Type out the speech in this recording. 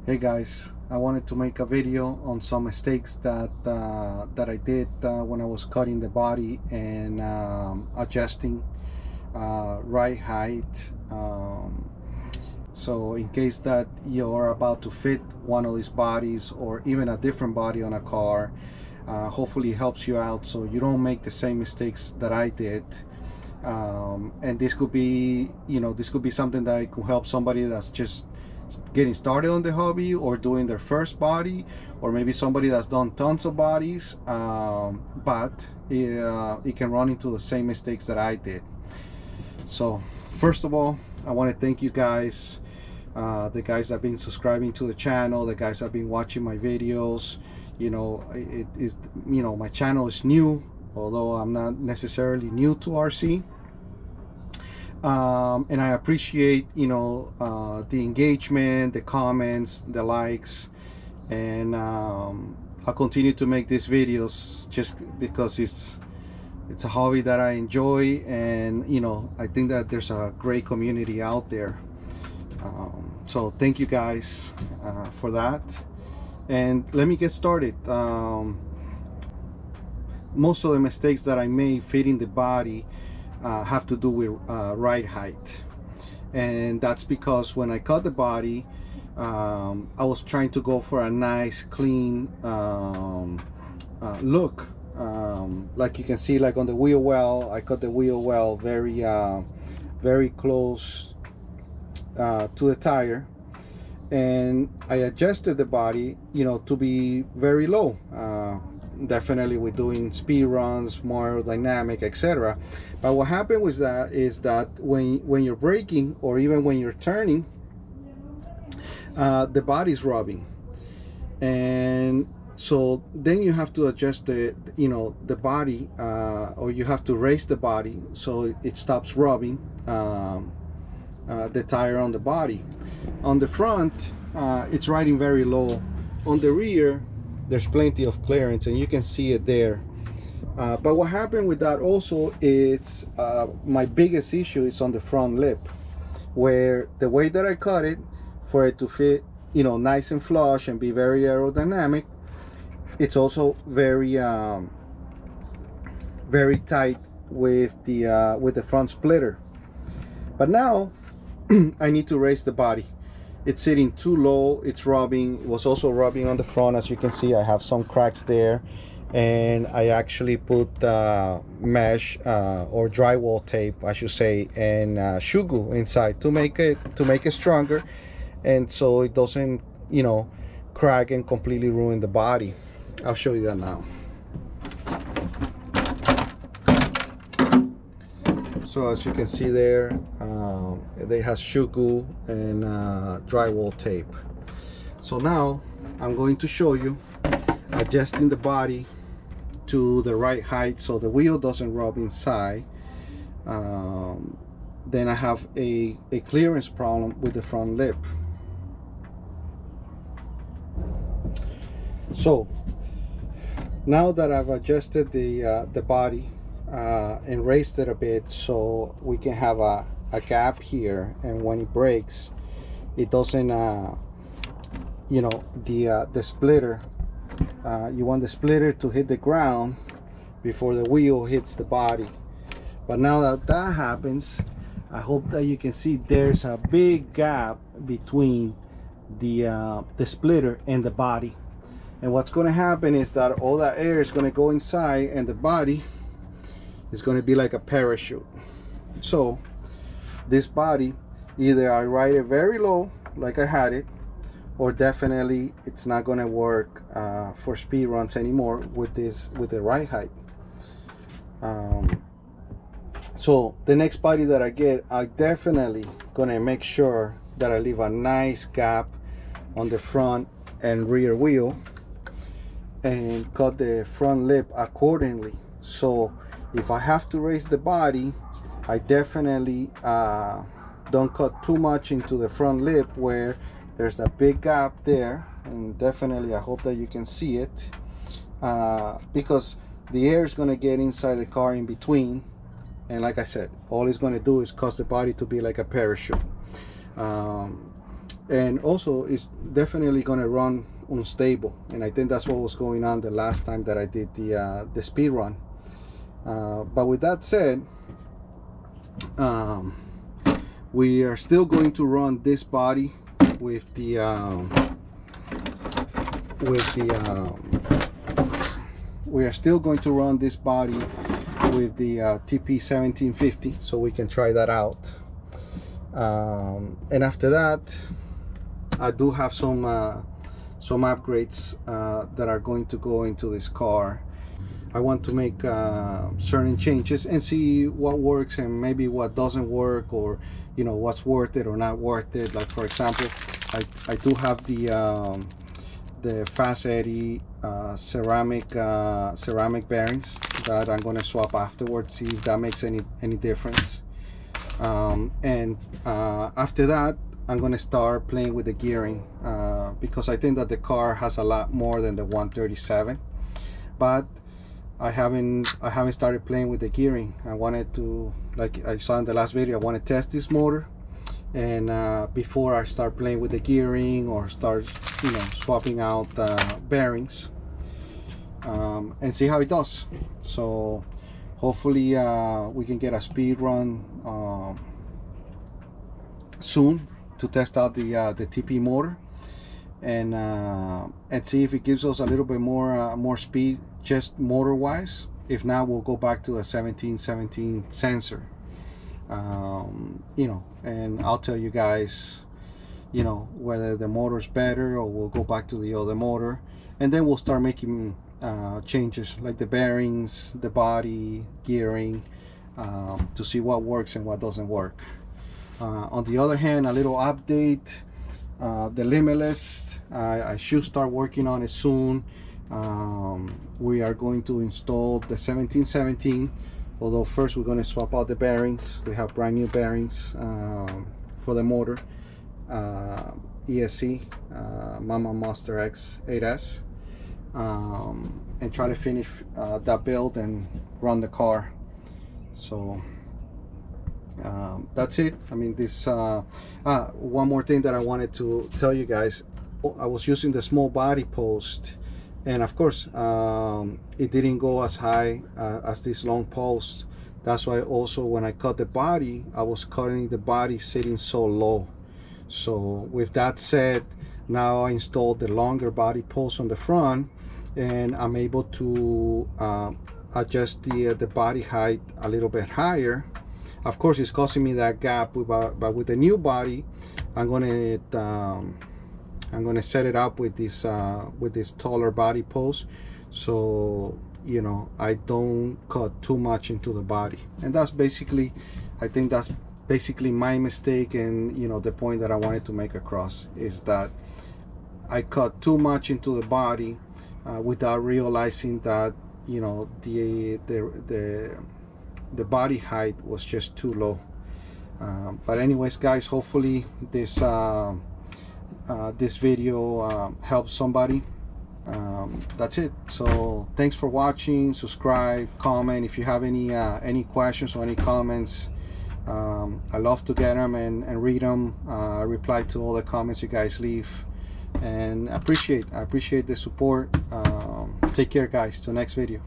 Hey guys, I wanted to make a video on some mistakes that I did when I was cutting the body and adjusting ride height. So in case that you're about to fit one of these bodies or even a different body on a car, hopefully it helps you out so you don't make the same mistakes that I did. And this could be, this could be something that could help somebody that's just getting started on the hobby or doing their first body, or maybe somebody that's done tons of bodies, but it can run into the same mistakes that I did. So first of all, I want to thank you guys, the guys that have been subscribing to the channel, the guys that have been watching my videos. It is, my channel is new, although I'm not necessarily new to RC. And I appreciate the engagement, the comments, the likes, and I'll continue to make these videos just because it's a hobby that I enjoy, and I think that there's a great community out there. So thank you guys for that, and let me get started. Most of the mistakes that I made fitting the body have to do with ride height, and that's because when I cut the body, I was trying to go for a nice clean look. Like you can see, like on the wheel well, I cut the wheel well very close to the tire, and I adjusted the body to be very low. Definitely we're doing speed runs, more dynamic, etc. But what happened was that when you're braking or even when you're turning, the body's rubbing, and so then you have to adjust the body, or you have to raise the body so it stops rubbing the tire on the body. On the front, it's riding very low. On the rear, there's plenty of clearance, and you can see it there. But what happened with that also is my biggest issue is on the front lip, where the way that I cut it for it to fit nice and flush and be very aerodynamic, it's also very very tight with the front splitter. But now I need to raise the body. It's sitting too low, it's rubbing. It was also rubbing on the front. As you can see, I have some cracks there, and I actually put mesh or drywall tape, I should say, and shoe glue inside to make it stronger, and so it doesn't crack and completely ruin the body. I'll show you that now. So as you can see there, they have shoe glue and drywall tape. So now I'm going to show you adjusting the body to the right height so the wheel doesn't rub inside. Then I have a clearance problem with the front lip. So now that I've adjusted the body and raised it a bit so we can have a gap here, and when it breaks it doesn't the splitter, you want the splitter to hit the ground before the wheel hits the body. But now that happens, I hope that you can see there's a big gap between the splitter and the body, and what's going to happen is that all that air is going to go inside, and the body is going to be like a parachute. So this body, either I ride it very low like I had it, or definitely it's not going to work for speed runs anymore with the ride height. So the next body that I get, I definitely going to make sure that I leave a nice gap on the front and rear wheel, and cut the front lip accordingly. So if I have to raise the body, I definitely don't cut too much into the front lip where there's a big gap there, and definitely I hope that you can see it, because the air is going to get inside the car in between, and like I said, all it's going to do is cause the body to be like a parachute. and also it's definitely going to run unstable, and I think that's what was going on the last time that I did the speed run. But with that said, we are still going to run this body with the we are still going to run this body with the TP 1750, so we can try that out. And after that, I do have some upgrades that are going to go into this car. I want to make certain changes and see what works and maybe what doesn't work, or you know, what's worth it or not worth it. Like for example, I do have the Fast Eddy ceramic bearings that I'm going to swap afterwards, see if that makes any difference. And after that, I'm going to start playing with the gearing, because I think that the car has a lot more than the 137, but I haven't started playing with the gearing. I wanted to, like I saw in the last video, I want to test this motor, and before I start playing with the gearing or start, you know, swapping out bearings, and see how it does. So hopefully we can get a speed run soon to test out the TP motor, and see if it gives us a little bit more speed, just motor wise. If not, we'll go back to a 1717 sensor, you know, and I'll tell you guys, you know, whether the motor's better, or we'll go back to the other motor, and then we'll start making changes like the bearings, the body, gearing, to see what works and what doesn't work. On the other hand, a little update, the limitless, I should start working on it soon. We are going to install the 1717, although first we're going to swap out the bearings. We have brand new bearings for the motor, ESC Mama Monster X 8S, and try to finish that build and run the car. So that's it. I mean, this one more thing that I wanted to tell you guys. I was using the small body post, and of course it didn't go as high as this long post. That's why also when I cut the body, I was cutting the body sitting so low. So with that said, now I installed the longer body post on the front, and I'm able to adjust the body height a little bit higher. Of course, it's causing me that gap, but with the new body, I'm gonna set it up with this taller body post, so you know, I don't cut too much into the body. And that's basically, I think that's basically my mistake, and you know, the point that I wanted to make across is that I cut too much into the body without realizing that, you know, the body height was just too low. But anyways, guys, hopefully this video helps somebody. That's it. So thanks for watching. Subscribe, comment if you have any questions or any comments. I love to get them and read them. I reply to all the comments you guys leave, and I appreciate the support. Take care, guys. Till next video.